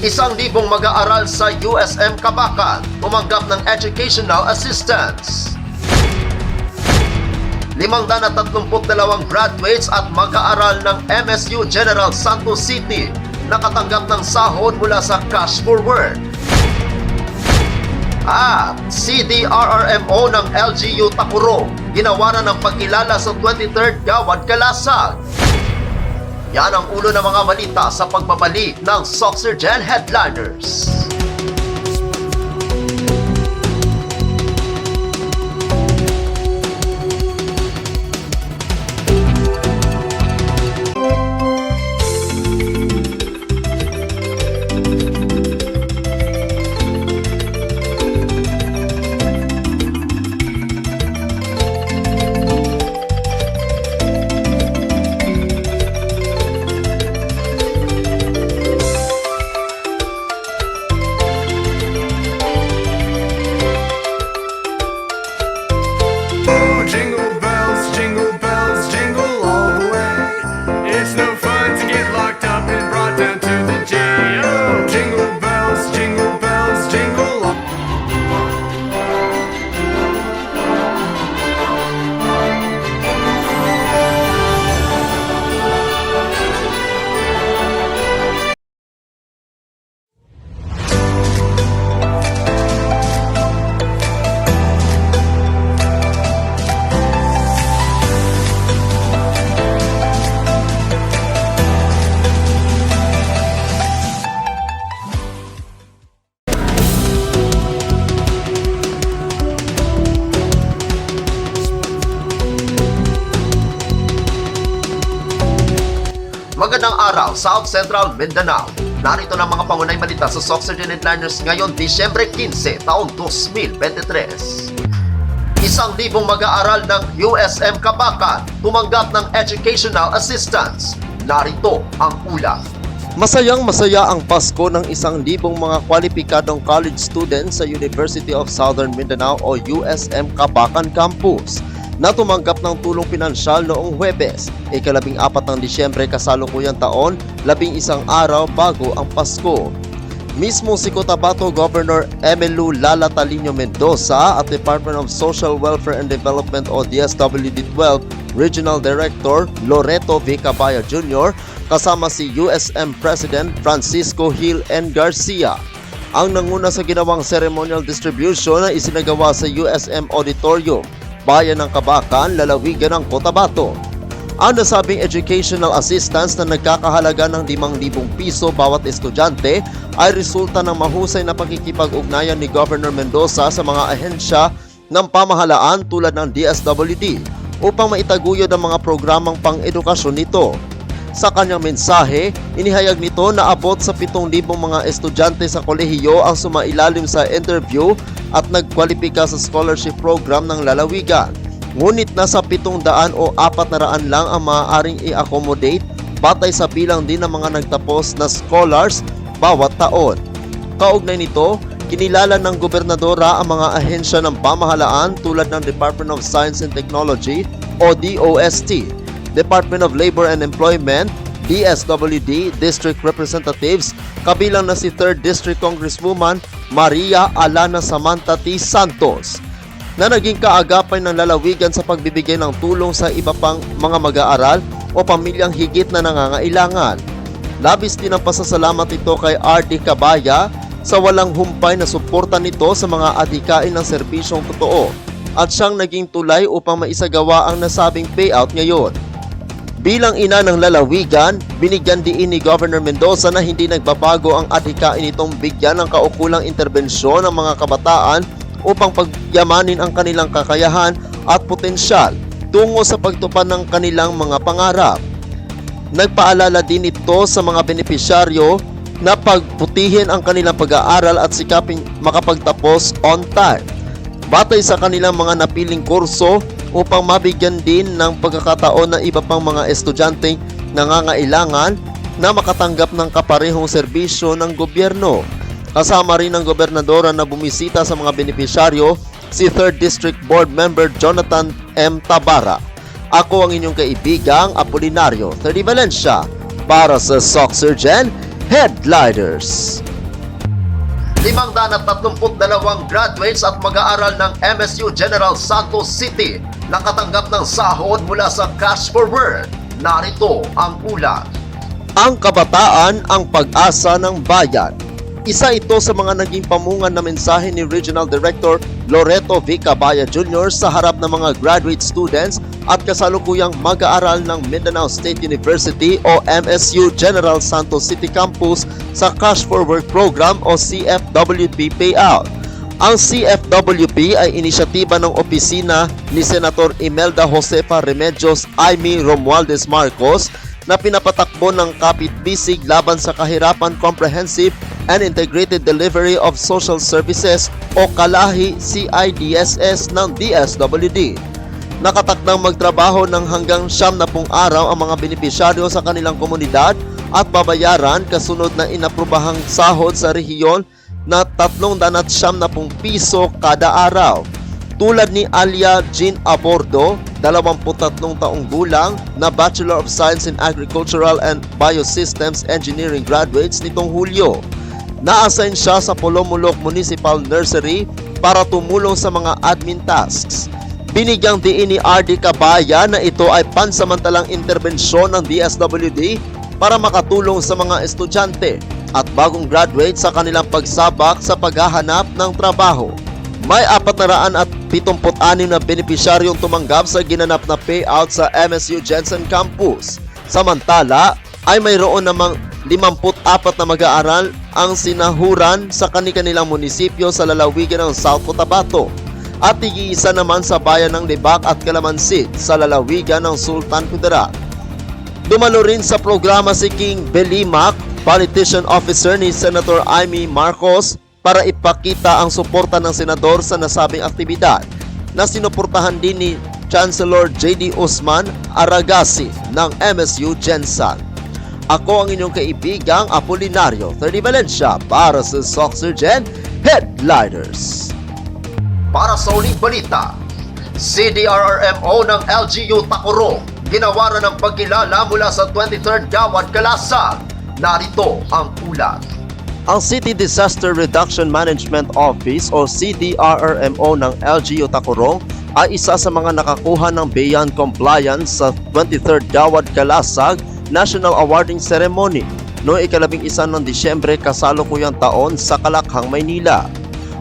1,000 mag-aaral sa USM Kabakan tumanggap ng educational assistance. 532 graduates at mag-aaral ng MSU General Santos City nakatanggap ng sahod mula sa Cash for Work. At CDRRMO ng LGU Tacurong ginawaran ng pagkilala sa 23rd Gawad Kalasag. Yan ang ulo ng mga balita sa pagbabalik ng Soxergen Headliners. Jingle bells, jingle all the way. It's no fun to get locked up and brought down to the jail. Jingle bells, jingle all. Magandang araw, South Central Mindanao. Narito ng mga pangunay balita sa Soxergen Headliners ngayon, Disyembre 15, taong 2023. 1,000 mag-aaral ng USM Kabakan tumanggap ng educational assistance. Narito ang ulat. Masayang-masaya ang Pasko ng 1,000 mga kwalipikadong college students sa University of Southern Mindanao o USM Kabakan Campus na tumanggap ng tulong pinansyal noong Huwebes, ika-14 ng Disyembre kasalukuyang taon, 11 araw bago ang Pasko. Mismo si Cotabato Governor Emmylou Lala Talino Mendoza at Department of Social Welfare and Development o DSWD-12 Regional Director Loreto V. Cabaya Jr. kasama si USM President Francisco Hill N. Garcia ang nanguna sa ginawang ceremonial distribution na isinagawa sa USM Auditorium, Bayan ng Kabakan, lalawigan ng Cotabato. Ang nasabing educational assistance na nagkakahalaga ng 5,000 piso bawat estudyante ay resulta ng mahusay na pakikipag-ugnayan ni Governor Mendoza sa mga ahensya ng pamahalaan tulad ng DSWD upang maitaguyod ang mga programang pang-edukasyon nito. Sa kanyang mensahe, inihayag nito na abot sa 7,000 mga estudyante sa kolehiyo ang sumailalim sa interview at nagkwalipika sa scholarship program ng lalawigan. Ngunit nasa 700 o 400 lang ang maaaring i-accommodate batay sa bilang din ng mga nagtapos na scholars bawat taon. Kaugnay nito, kinilala ng gobernadora ang mga ahensya ng pamahalaan tulad ng Department of Science and Technology o DOST, Department of Labor and Employment, DSWD, District Representatives, kabilang na si 3rd District Congresswoman Maria Alana Samantha T. Santos, na naging kaagapay ng lalawigan sa pagbibigay ng tulong sa iba pang mga mag-aaral o pamilyang higit na nangangailangan. Labis din ang pasasalamat ito kay R.D. Cabaya sa walang humpay na suporta nito sa mga adhikain ng serbisyong totoo at siyang naging tulay upang maisagawa ang nasabing payout ngayon. Bilang ina ng lalawigan, binigyan diin ni Governor Mendoza na hindi nagbabago ang adhikain nitong bigyan ng kaukulang interbensyon ng mga kabataan upang pagyamanin ang kanilang kakayahan at potensyal tungo sa pagtupad ng kanilang mga pangarap. Nagpaalala din ito sa mga benepisyaryo na pagputihin ang kanilang pag-aaral at sikaping makapagtapos on time, batay sa kanilang mga napiling kurso upang mabigyan din ng pagkakataon ng iba pang mga estudyanteng nangangailangan na makatanggap ng kaparehong serbisyo ng gobyerno. Kasama rin ng gobernadora na bumisita sa mga benepisyaryo si 3rd District Board Member Jonathan M. Tabara. Ako ang inyong kaibigang Apolinario 30 Valencia para sa Soxergen Headliners. 532 graduates at mag-aaral ng MSU General Santos City nakatanggap ng sahod mula sa Cash Forward. Narito ang ulat. Ang kabataan ang pag-asa ng bayan. Isa ito sa mga naging pamungan na mensahe ni Regional Director Loreto V. Cabaya Jr. sa harap ng mga graduate students at kasalukuyang mag-aaral ng Mindanao State University o MSU General Santos City Campus sa Cash for Work Program o CFWP payout. Ang CFWP ay inisyatiba ng opisina ni Senator Imelda Josefa Remedios Aimee Romualdez Marcos na pinapatakbo ng kapit-bisig laban sa kahirapan Comprehensive and Integrated Delivery of Social Services o Kalahi CIDSS ng DSWD. Nakatakdang magtrabaho ng hanggang 90 araw ang mga benepisyaryo sa kanilang komunidad at babayaran kasunod na inaprubahang sahod sa rehiyon na 370 piso kada araw. Tulad ni Alia Jean Abordo, 23 taong gulang na Bachelor of Science in Agricultural and Biosystems Engineering graduates nitong Hulyo. Na-assign siya sa Polomolok Municipal Nursery para tumulong sa mga admin tasks. Binigyang diin ni RD Cabaya na ito ay pansamantalang interbensyon ng DSWD para makatulong sa mga estudyante at bagong graduate sa kanilang pagsabak sa paghahanap ng trabaho. May 476 na benepisyaryong tumanggap sa ginanap na payout sa MSU Jensen Campus. Samantala, ay mayroon namang 54 na mag-aaral ang sinahuran sa kanilang munisipyo sa lalawigan ng South Cotabato at tig-iisa naman sa bayan ng Libak at Calamansi sa lalawigan ng Sultan Kudarat. Dumalo rin sa programa si King Belimac, politician officer ni Senator Aimee Marcos, para ipakita ang suporta ng senador sa nasabing aktibidad na sinuportahan din ni Chancellor J.D. Usman Aragasi ng MSU Jensen. Ako ang inyong kaibigang Apolinario 30 Valencia para sa Soxergen Headliners. Para sa uling balita, CDRRMO ng LGU Tacorong ginawaran ng pagkilala mula sa 23rd Gawad Kalasag. Narito ang ulat. Ang City Disaster Reduction Management Office o CDRRMO ng LGU Tacorong ay isa sa mga nakakuha ng Beyond Compliance sa 23rd Gawad Kalasag National Awarding Ceremony noong 11 ng Disyembre kasalukuyang taon sa Kalakhang, Maynila.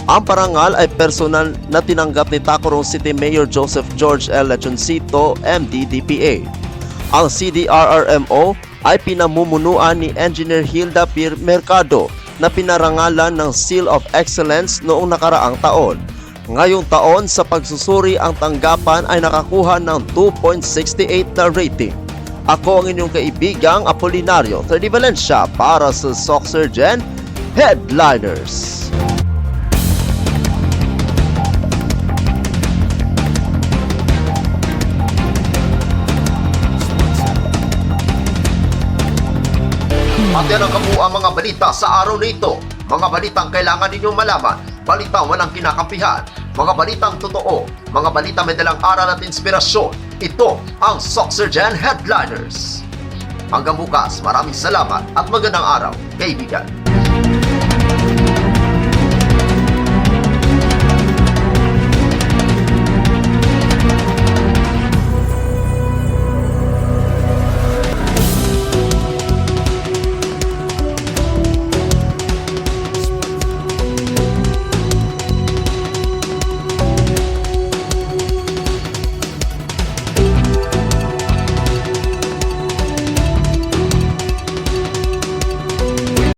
Ang parangal ay personal na tinanggap ni Tacorong City Mayor Joseph George L. Lechoncito, MD, DPA. Ang CDRRMO ay pinamumunuan ni Engineer Hilda Pierre Mercado na pinarangalan ng Seal of Excellence noong nakaraang taon. Ngayong taon sa pagsusuri ang tanggapan ay nakakuha ng 2.68 na rating. Ako ang inyong kaibigang Apolinario 30 Valencia para sa Soxergen Headliners. At yan ang kabuuang mga balita sa araw na ito. Mga balitang kailangan ninyong malaman, balitang walang kinakampihan, mga balitang totoo, mga balita may dalang aral at inspirasyon. Ito ang Soxergen Headliners. Hanggang bukas, maraming salamat at magandang araw, kaibigan.